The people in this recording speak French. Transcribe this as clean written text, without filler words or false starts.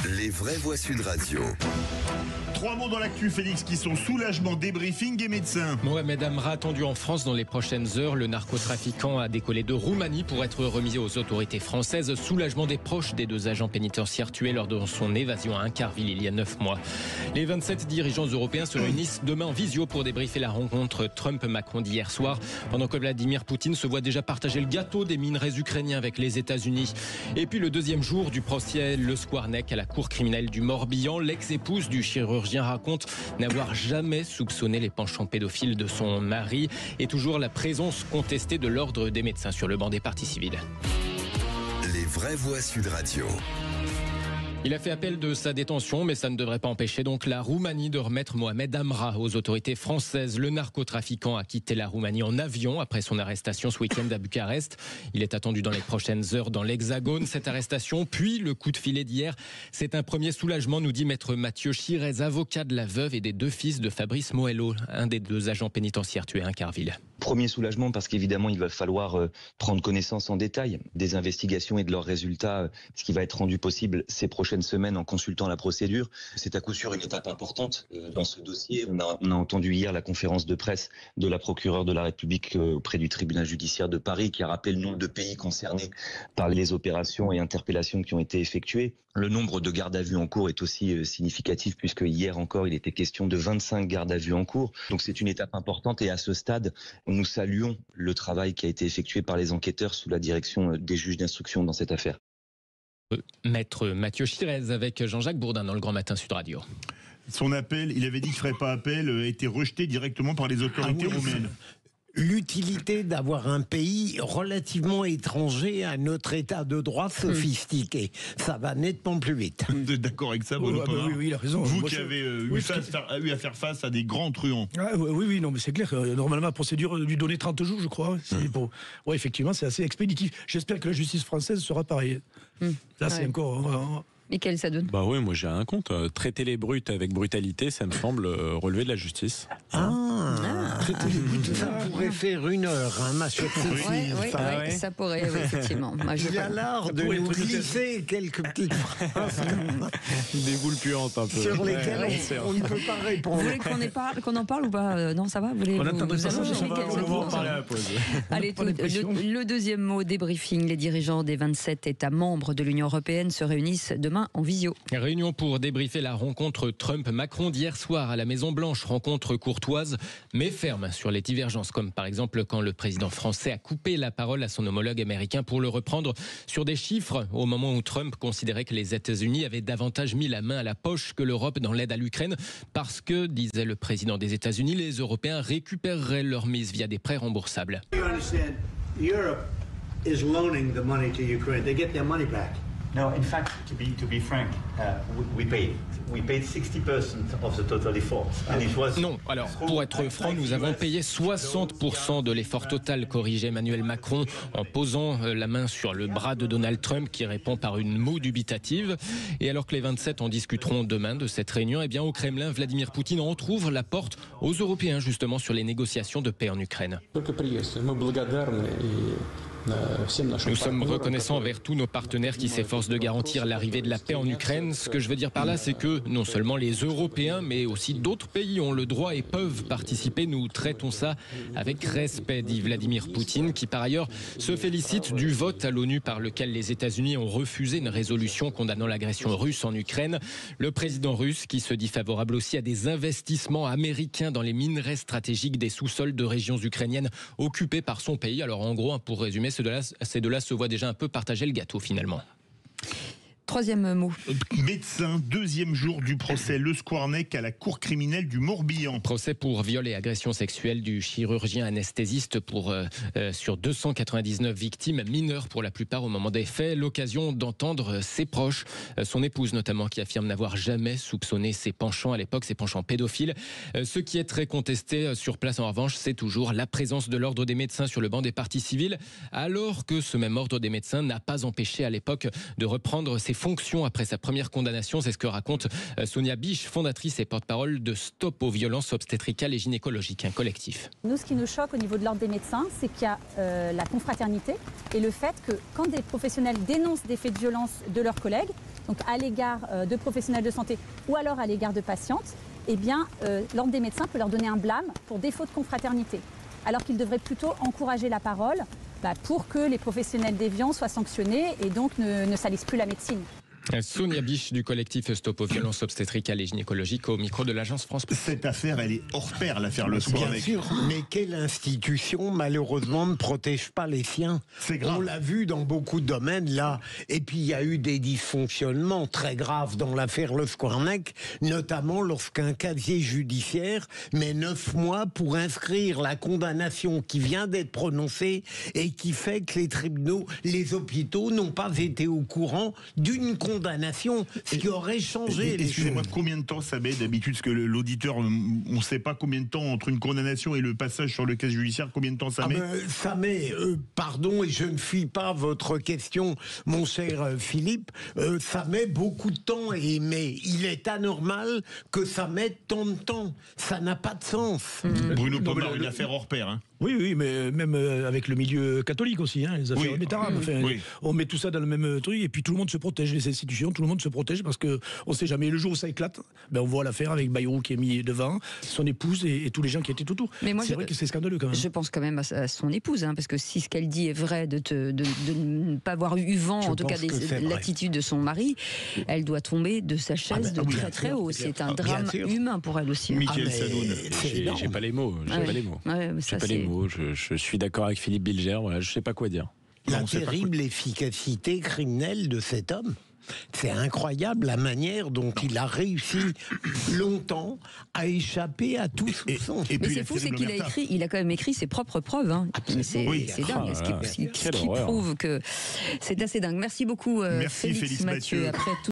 Les vraies voix Sud Radio. 3 mots dans l'actu, Félix, qui sont soulagement, débriefing et médecin. Mohamed Amra attendu en France dans les prochaines heures. Le narcotrafiquant a décollé de Roumanie pour être remis aux autorités françaises. Soulagement des proches des 2 agents pénitentiaires tués lors de son évasion à Incarville il y a 9 mois. Les 27 dirigeants européens se réunissent demain en visio pour débriefer la rencontre Trump-Macron d'hier soir, pendant que Vladimir Poutine se voit déjà partager le gâteau des minerais ukrainiens avec les États-Unis. Et puis le deuxième jour du procès Le Squarnec à la cour criminelle du Morbihan, l'ex-épouse du chirurgien raconte n'avoir jamais soupçonné les penchants pédophiles de son mari et toujours la présence contestée de l'ordre des médecins sur le banc des parties civiles. Les vraies voix Sud Radio. Il a fait appel de sa détention, mais ça ne devrait pas empêcher donc la Roumanie de remettre Mohamed Amra aux autorités françaises. Le narcotrafiquant a quitté la Roumanie en avion après son arrestation ce week-end à Bucarest. Il est attendu dans les prochaines heures dans l'Hexagone. Cette arrestation, puis le coup de filet d'hier, c'est un premier soulagement, nous dit maître Mathieu Chirez, avocat de la veuve et des 2 fils de Fabrice Moello, un des 2 agents pénitentiaires tués à Incarville. Premier soulagement parce qu'évidemment il va falloir prendre connaissance en détail des investigations et de leurs résultats, ce qui va être rendu possible ces prochaines semaines en consultant la procédure. C'est à coup sûr une étape importante dans ce dossier. On a entendu hier la conférence de presse de la procureure de la République auprès du tribunal judiciaire de Paris qui a rappelé le nombre de pays concernés par les opérations et interpellations qui ont été effectuées. Le nombre de gardes à vue en cours est aussi significatif puisque hier encore il était question de 25 gardes à vue en cours. Donc c'est une étape importante et à ce stade, nous saluons le travail qui a été effectué par les enquêteurs sous la direction des juges d'instruction dans cette affaire. Maître Mathieu Chirez avec Jean-Jacques Bourdin dans le Grand Matin Sud Radio. Son appel, il avait dit qu'il ne ferait pas appel, a été rejeté directement par les autorités roumaines. L'utilité d'avoir un pays relativement étranger à notre état de droit sophistiqué. Ça va nettement plus vite. Vous êtes d'accord avec ça, Bruno Pomar ? Oui, il a raison. Vous qui avez eu à faire face à des grands truands. Oui, non, mais c'est clair. Normalement, la procédure lui donnait 30 jours, je crois. Ouais, effectivement, c'est assez expéditif. J'espère que la justice française sera pareille. Là, c'est encore... Et quel ça donne ? Bah oui, moi j'ai un compte. Traiter les brutes avec brutalité, ça me semble relever de la justice. Traiter les brutes, ça pourrait faire 1 heure, hein, ma chère Cécile. Oui, ça pourrait, effectivement. Moi, Il y a l'art de nous glisser quelques petites phrases Des boules puantes un peu. sur lesquelles on ne peut pas répondre. Vous voulez qu'on en parle ou pas ? Non, ça va ? On attendrait pas ça, allongez ça va, quelques on va en secondes. parler à la pause. Allez, le deuxième mot, débriefing. Les dirigeants des 27 États membres de l'Union européenne se réunissent demain en visio. Réunion pour débriefer la rencontre Trump-Macron d'hier soir à la Maison-Blanche. Rencontre courtoise mais ferme sur les divergences, comme par exemple quand le président français a coupé la parole à son homologue américain pour le reprendre sur des chiffres au moment où Trump considérait que les États-Unis avaient davantage mis la main à la poche que l'Europe dans l'aide à l'Ukraine parce que, disait le président des États-Unis, les Européens récupéreraient leur mise via des prêts remboursables. You understand, Europe is loaning the money to Ukraine. They get their money back. No, in fact, to be frank, we paid 60% of the total effort. And it was... Non, alors, pour être franc, nous avons payé 60% de l'effort total, corrige Emmanuel Macron, en posant la main sur le bras de Donald Trump, qui répond par une moue dubitative. Et alors que les 27 en discuteront demain de cette réunion, eh bien, au Kremlin, Vladimir Poutine entrouvre la porte aux Européens, justement, sur les négociations de paix en Ukraine. Nous sommes reconnaissants envers tous nos partenaires qui s'efforcent de garantir l'arrivée de la paix en Ukraine. Ce que je veux dire par là, c'est que non seulement les Européens, mais aussi d'autres pays ont le droit et peuvent participer. Nous traitons ça avec respect, dit Vladimir Poutine, qui par ailleurs se félicite du vote à l'ONU par lequel les États-Unis ont refusé une résolution condamnant l'agression russe en Ukraine. Le président russe qui se dit favorable aussi à des investissements américains dans les minerais stratégiques des sous-sols de régions ukrainiennes occupées par son pays. Alors en gros, pour résumer, ces deux-là se voient déjà un peu partager le gâteau finalement. Troisième mot. Médecin, deuxième jour du procès Le Squarnec à la cour criminelle du Morbihan. Procès pour viol et agression sexuelle du chirurgien anesthésiste sur 299 victimes mineures pour la plupart au moment des faits. L'occasion d'entendre ses proches, son épouse notamment, qui affirme n'avoir jamais soupçonné ses penchants à l'époque, ses penchants pédophiles. Ce qui est très contesté sur place en revanche, c'est toujours la présence de l'ordre des médecins sur le banc des parties civiles, alors que ce même ordre des médecins n'a pas empêché à l'époque de reprendre ses fonctions après sa première condamnation. C'est ce que raconte Sonia Biche, fondatrice et porte-parole de Stop aux violences obstétricales et gynécologiques, un collectif. Nous, ce qui nous choque au niveau de l'ordre des médecins, c'est qu'il y a la confraternité et le fait que quand des professionnels dénoncent des faits de violence de leurs collègues, donc à l'égard de professionnels de santé ou alors à l'égard de patientes, eh bien, l'ordre des médecins peut leur donner un blâme pour défaut de confraternité, alors qu'ils devraient plutôt encourager la parole pour que les professionnels déviants soient sanctionnés et donc ne salissent plus la médecine. Sonia Biche du collectif Stop aux violences obstétricales et gynécologiques au micro de l'agence France Presse. Cette affaire, elle est hors pair, l'affaire Le Squarnec. Bien sûr, mais quelle institution, malheureusement, ne protège pas les siens? C'est grave. On l'a vu dans beaucoup de domaines, là. Et puis, il y a eu des dysfonctionnements très graves dans l'affaire Le Squarnec, notamment lorsqu'un casier judiciaire met 9 mois pour inscrire la condamnation qui vient d'être prononcée et qui fait que les tribunaux, les hôpitaux n'ont pas été au courant d'une condamnation, ce qui aurait changé les Excusez-moi, choses. combien de temps ça met d'habitude? Parce que l'auditeur, on ne sait pas combien de temps entre une condamnation et le passage sur le casier judiciaire, combien de temps ça met? Ça met, pardon, et je ne fuis pas votre question, mon cher Philippe, ça met beaucoup de temps, mais il est anormal que ça mette tant de temps. Ça n'a pas de sens. Bruno Pomar, une affaire hors pair. Hein. Oui, mais même avec le milieu catholique aussi, les affaires métarabes. Enfin, on met tout ça dans le même truc et puis tout le monde se protège, les institutions, tout le monde se protège parce qu'on ne sait jamais. Le jour où ça éclate, on voit l'affaire avec Bayrou qui est mis devant, son épouse et tous les gens qui étaient autour. Mais c'est vrai que c'est scandaleux quand même. Je pense quand même à son épouse, parce que si ce qu'elle dit est vrai, de ne pas avoir eu vent, en tout cas de l'attitude de son mari, elle doit tomber de sa chaise de très très haut. C'est un drame humain pour elle aussi. Michael Sadoun. J'ai pas les mots. Je suis d'accord avec Philippe Bilger, je sais pas quoi dire. La terrible efficacité criminelle de cet homme. C'est incroyable la manière dont il a réussi longtemps à échapper à tout soupçon. Mais c'est fou, c'est qu'il a quand même écrit ses propres preuves. C'est dingue, ce qui prouve que c'est assez dingue. Merci beaucoup, Félix Mathieu. Après tout